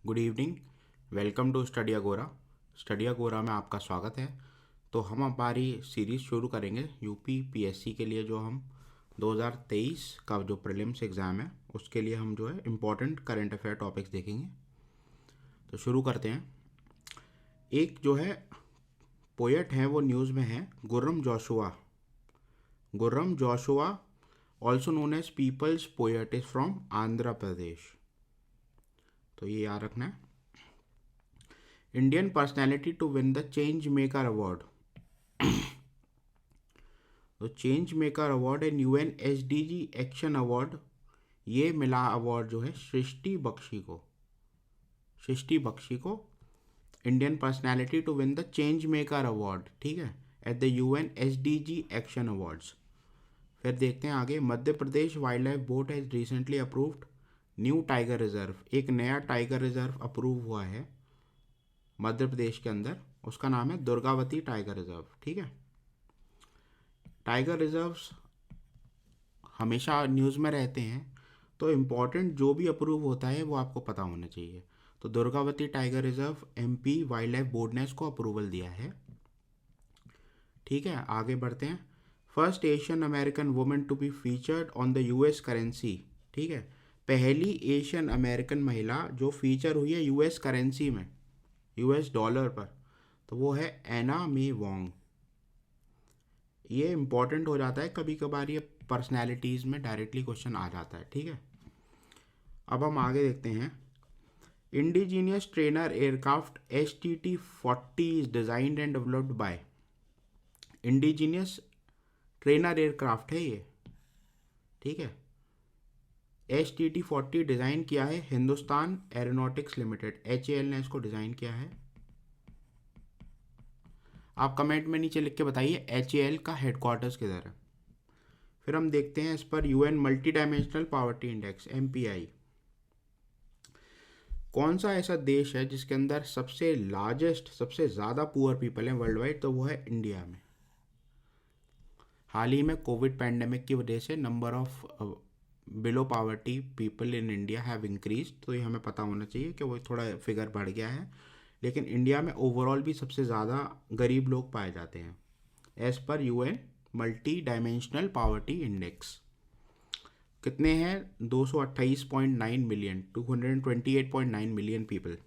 Good evening. Welcome to study agora. Study agora में आपका स्वागत है। तो हम हमारी सीरीज़ शुरू करेंगे यूपी पीएससी के लिए, जो हम 2023 का जो प्रीलिम्स एग्ज़ाम है उसके लिए हम जो है इम्पोर्टेंट करंट अफेयर टॉपिक्स देखेंगे। तो शुरू करते हैं। एक जो है पोएट है, वो न्यूज़ में है, Gurram Joshua. Gurram Joshua also known as people's poet, is from Andhra Pradesh. तो ये याद रखना है। Indian personality to win the change maker award. तो change maker award and UN SDG action award, ये मिला अवार्ड जो है सृष्टि बख्शी को। सृष्टि बख्शी को Indian personality to win the change maker award, ठीक है, at the UN SDG action awards. फिर देखते हैं आगे। Madhya Pradesh wildlife board has recently approved new tiger reserve. एक नया टाइगर रिजर्व अप्रूव हुआ है मध्य प्रदेश के अंदर, उसका नाम है दुर्गावती टाइगर रिजर्व। ठीक है, टाइगर रिजर्व्स हमेशा न्यूज़ में रहते हैं, तो इम्पॉर्टेंट जो भी अप्रूव होता है वो आपको पता होना चाहिए। तो Durgavati tiger reserve MP wild life board ने इसको अप्रूवल दिया है। ठीक है, आगे बढ़ते हैं। First Asian American women to be featured on the US currency. ठीक है, पहली एशियन अमेरिकन महिला जो फीचर हुई है यूएस करेंसी में, यूएस डॉलर पर, तो वो है एना मे वोंग। ये इम्पॉर्टेंट हो जाता है, कभी कभार ये पर्सनैलिटीज़ में डायरेक्टली क्वेश्चन आ जाता है। ठीक है, अब हम आगे देखते हैं। Indigenous trainer aircraft HTT-40 is designed and developed by. Indigenous trainer aircraft है ये, ठीक है। HTT-40 डिज़ाइन किया है हिंदुस्तान एरोनॉटिक्स लिमिटेड, HAL ने इसको डिज़ाइन किया है। आप कमेंट में नीचे लिख के बताइए HAL का हेडक्वार्टर्स किधर है। फिर हम देखते हैं इस पर UN multi dimensional poverty index MPI। कौन सा ऐसा देश है जिसके अंदर सबसे लार्जेस्ट, सबसे ज़्यादा पुअर पीपल हैं वर्ल्ड वाइड, तो वो है इंडिया में। हाल ही में कोविड पैंडेमिक की वजह से number of below poverty people in India have increase, तो ये हमें पता होना चाहिए कि वो थोड़ा फिगर बढ़ गया है, लेकिन इंडिया में ओवरऑल भी सबसे ज़्यादा गरीब लोग पाए जाते हैं as per UN multi dimensional poverty index. कितने हैं? 228.9 million, 228.9 million people.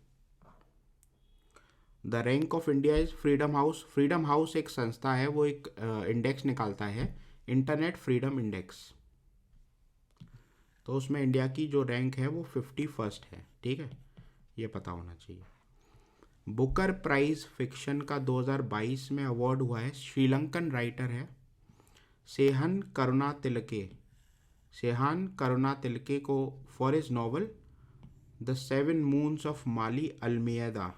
The rank of India is freedom house. Freedom house एक संस्था है, वो एक इंडेक्स निकालता है, इंटरनेट फ्रीडम इंडेक्स। तो उसमें इंडिया की जो रैंक है वो 51st है। ठीक है, ये पता होना चाहिए। बुकर प्राइज फिक्शन का 2022 में अवार्ड हुआ है, श्रीलंकन राइटर है सेहन करुणातिलके। सेहान करुणातिलके को for his novel the seven moons of Maali Almeida.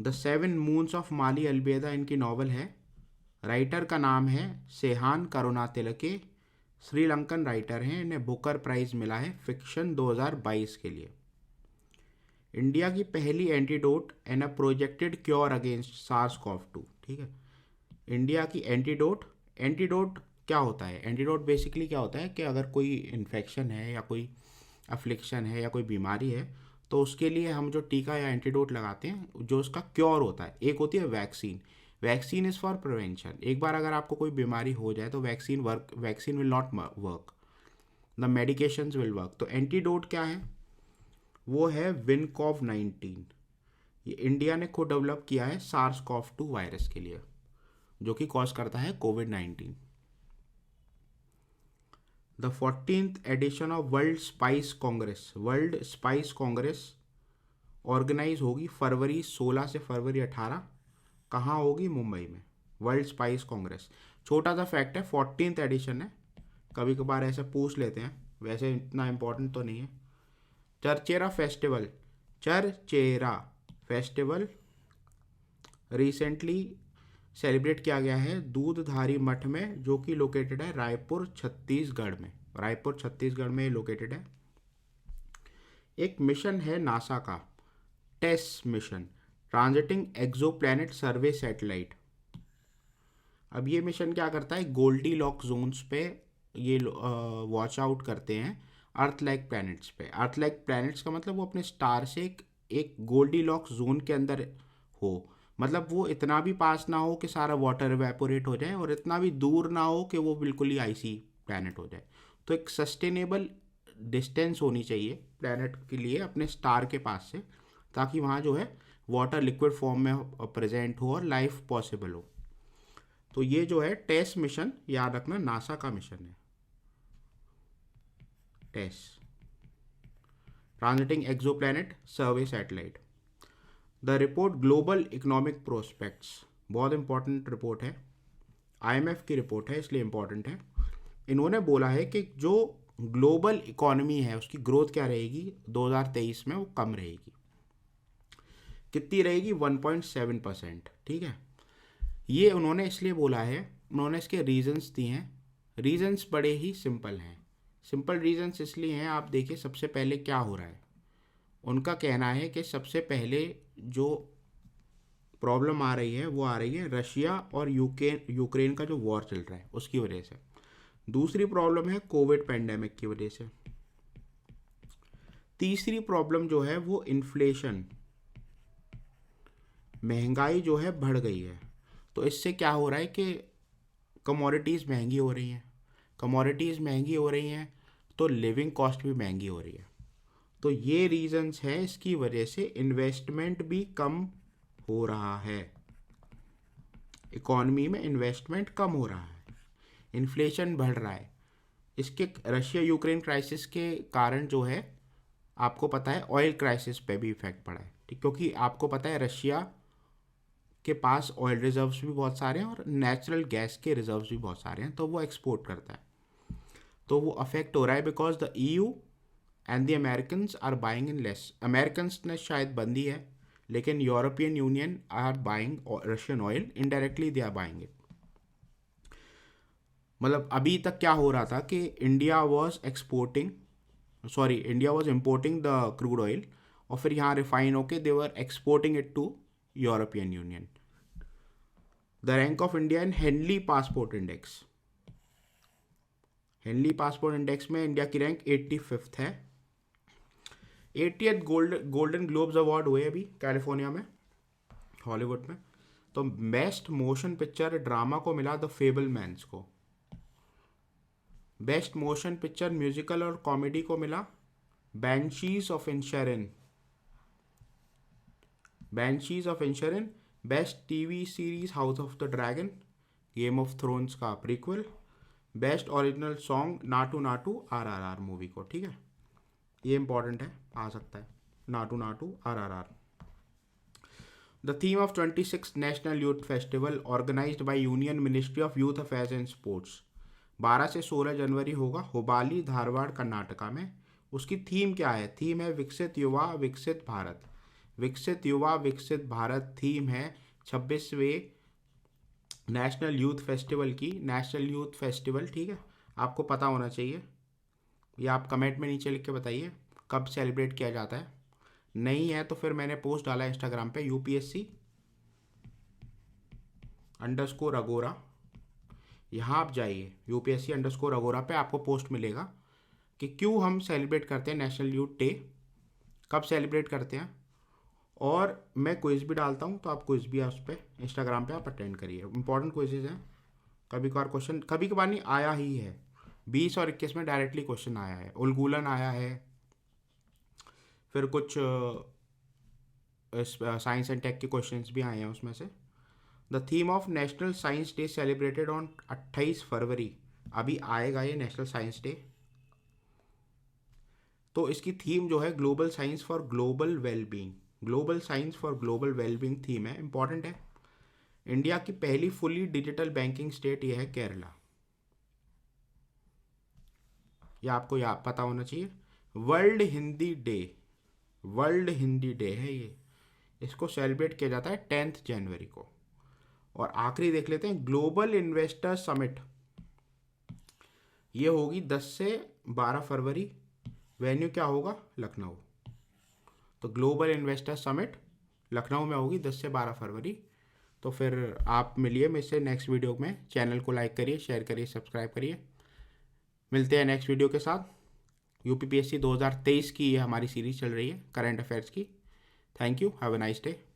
The seven moons of Maali Almeida इनकी नॉवल है। राइटर का नाम है सेहान करुणातिलके, श्रीलंकन राइटर हैं। इन्हें बुकर प्राइज मिला है फिक्शन 2022 के लिए। इंडिया की पहली antidote and a projected cure against SARS-CoV-2। ठीक है, इंडिया की एंटीडोट। एंटीडोट क्या होता है? एंटीडोट बेसिकली क्या होता है कि अगर कोई इन्फेक्शन है या कोई अफ्लिक्शन है या कोई बीमारी है, तो उसके लिए हम जो टीका या एंटीडोट लगाते हैं, जो उसका क्योर होता है। एक होती है vaccine. Vaccine is for prevention. एक बार अगर आपको कोई बीमारी हो जाए तो vaccine will not work, the medications will work. तो एंटीडोट क्या है? वो है विनकॉव-19। ये इंडिया ने खुद डेवलप किया है SARS-CoV-2 वायरस के लिए, जो कि कॉज करता है कोविड-19। The 14th edition of World Spice Congress. World Spice Congress organise होगी फरवरी 16 से फरवरी 18। कहाँ होगी? मुंबई में। वर्ल्ड स्पाइस कांग्रेस, छोटा सा फैक्ट है, 14th एडिशन है। कभी कभार ऐसे पूछ लेते हैं, वैसे इतना इम्पोर्टेंट तो नहीं है। चरचेरा फेस्टिवल। चरचेरा फेस्टिवल रिसेंटली सेलिब्रेट किया गया है दूधधारी मठ में, जो कि लोकेटेड है रायपुर छत्तीसगढ़ में। रायपुर छत्तीसगढ़ में लोकेटेड है। एक मिशन है नासा का, TESS mission, transiting exoplanet survey satellite. अब ये मिशन क्या करता है? गोल्डी लॉक जोन्स पे ये वॉच आउट करते हैं अर्थ लाइक प्लैनेट्स पे। अर्थ लाइक प्लैनेट्स का मतलब वो अपने स्टार से एक गोल्डीलॉक्स जोन के अंदर हो, मतलब वो इतना भी पास ना हो कि सारा वाटर इवेपोरेट हो जाए और इतना भी दूर ना हो कि वो बिल्कुल ही आइसी प्लैनेट हो जाए। तो एक सस्टेनेबल डिस्टेंस होनी चाहिए प्लैनेट के लिए अपने स्टार के पास से, ताकि वहाँ जो है वाटर लिक्विड फॉर्म में प्रेजेंट हो और लाइफ पॉसिबल हो। तो ये जो है टेस मिशन, याद रखना नासा का मिशन है TESS, transiting exoplanet survey satellite. The report Global Economic Prospects, बहुत इंपॉर्टेंट रिपोर्ट है, आईएमएफ की रिपोर्ट है इसलिए इंपॉर्टेंट है। इन्होंने बोला है कि जो ग्लोबल इकोनॉमी है उसकी ग्रोथ क्या रहेगी 2023 में, वो कम रहेगी। कितनी रहेगी? 1.7%। ठीक है, ये उन्होंने इसलिए बोला है, उन्होंने इसके रीजंस दिए हैं। रीजंस बड़े ही सिंपल हैं। सिंपल रीजंस इसलिए हैं, आप देखिए सबसे पहले क्या हो रहा है। उनका कहना है कि सबसे पहले जो प्रॉब्लम आ रही है वो आ रही है रशिया और यूक्रेन का जो वॉर चल रहा है उसकी वजह से। दूसरी प्रॉब्लम है कोविड पेंडेमिक की वजह से। तीसरी प्रॉब्लम जो है वो इन्फ्लेशन, महंगाई जो है बढ़ गई है। तो इससे क्या हो रहा है कि कमोडिटीज़ महंगी हो रही हैं, कमोडिटीज़ महंगी हो रही हैं तो लिविंग कॉस्ट भी महंगी हो रही है। तो ये रीजंस हैं, इसकी वजह से इन्वेस्टमेंट भी कम हो रहा है, इकॉनमी में इन्वेस्टमेंट कम हो रहा है, इन्फ्लेशन बढ़ रहा है। इसके रशिया यूक्रेन क्राइसिस के कारण जो है आपको पता है ऑयल क्राइसिस पे भी इफेक्ट पड़ा है। ठीक, क्योंकि आपको पता है रशिया के पास ऑयल रिजर्व्स भी बहुत सारे हैं और नेचुरल गैस के रिजर्व्स भी बहुत सारे हैं, तो वो एक्सपोर्ट करता है, तो वो अफेक्ट हो रहा है because the EU and the Americans are buying in less. Americans ने शायद बंदी है, लेकिन European Union are buying Russian oil, indirectly they are buying it. मतलब अभी तक क्या हो रहा था कि India was importing the crude oil और फिर यहाँ रिफाइन होके they were exporting it to European Union. The rank of India in Henley Passport Index, Henley Passport Index में इंडिया की रैंक 85th है। 80th गोल्डन ग्लोब्स अवार्ड हुए अभी California में, हॉलीवुड में। तो बेस्ट मोशन पिक्चर ड्रामा को मिला द फेबलमैन्स को। बेस्ट मोशन पिक्चर म्यूजिकल और कॉमेडी को मिला Banshees of Inisherin, Banshees of Inisherin. Best TV series House of the Dragon, Game of Thrones का prequel. Best original song Naatu Naatu RRR movie को। ठीक है, ये इंपॉर्टेंट है, आ सकता है Naatu Naatu RRR। The theme of 26th National Youth Festival organised by Union Ministry of Youth Affairs and Sports, 12 से 16 जनवरी होगा हुबाली धारवाड़ कर्नाटका में। उसकी थीम क्या है? थीम है विकसित युवा विकसित भारत। विकसित युवा विकसित भारत थीम है 26वें नेशनल यूथ फेस्टिवल की। नेशनल यूथ फेस्टिवल, ठीक है, आपको पता होना चाहिए, या आप कमेंट में नीचे लिख के बताइए कब सेलिब्रेट किया जाता है। नहीं है तो फिर मैंने पोस्ट डाला इंस्टाग्राम पे UPSC_अगोरा, यहाँ आप जाइए UPSC_अगोरा पे, आपको पोस्ट मिलेगा कि क्यों हम सेलिब्रेट करते हैं नेशनल यूथ डे, कब सेलिब्रेट करते हैं। और मैं क्विज भी डालता हूँ, तो आप क्विज भी उस पर इंस्टाग्राम पे आप अटेंड करिए, इंपॉर्टेंट क्विजेज हैं। कभी कभार क्वेश्चन, कभी कभार नहीं आया ही है, 20 और 21 में डायरेक्टली क्वेश्चन आया है, उलगुलन आया है, फिर कुछ साइंस एंड टेक के क्वेश्चंस भी आए हैं उसमें से। The theme of national science day celebrated on 28 फरवरी, अभी आएगा ये नेशनल साइंस डे। तो इसकी थीम जो है global science for global wellbeing, global science for global wellbeing theme है, इंपॉर्टेंट है। इंडिया की पहली फुली डिजिटल बैंकिंग स्टेट ये है केरला, ये आपको पता होना चाहिए। World Hindi day, world Hindi day है ये, इसको सेलिब्रेट किया जाता है 10th जनवरी को। और आखिरी देख लेते हैं, ग्लोबल इन्वेस्टर समिट, ये होगी 10 से 12 फरवरी। वेन्यू क्या होगा? लखनऊ। तो ग्लोबल इन्वेस्टर समिट लखनऊ में होगी 10 से 12 फरवरी। तो फिर आप मिलिए मुझसे नेक्स्ट वीडियो में। चैनल को लाइक करिए, शेयर करिए, सब्सक्राइब करिए। मिलते हैं नेक्स्ट वीडियो के साथ। यूपीपीएससी 2023 की ये हमारी सीरीज चल रही है करंट अफेयर्स की। Thank you, have a nice day.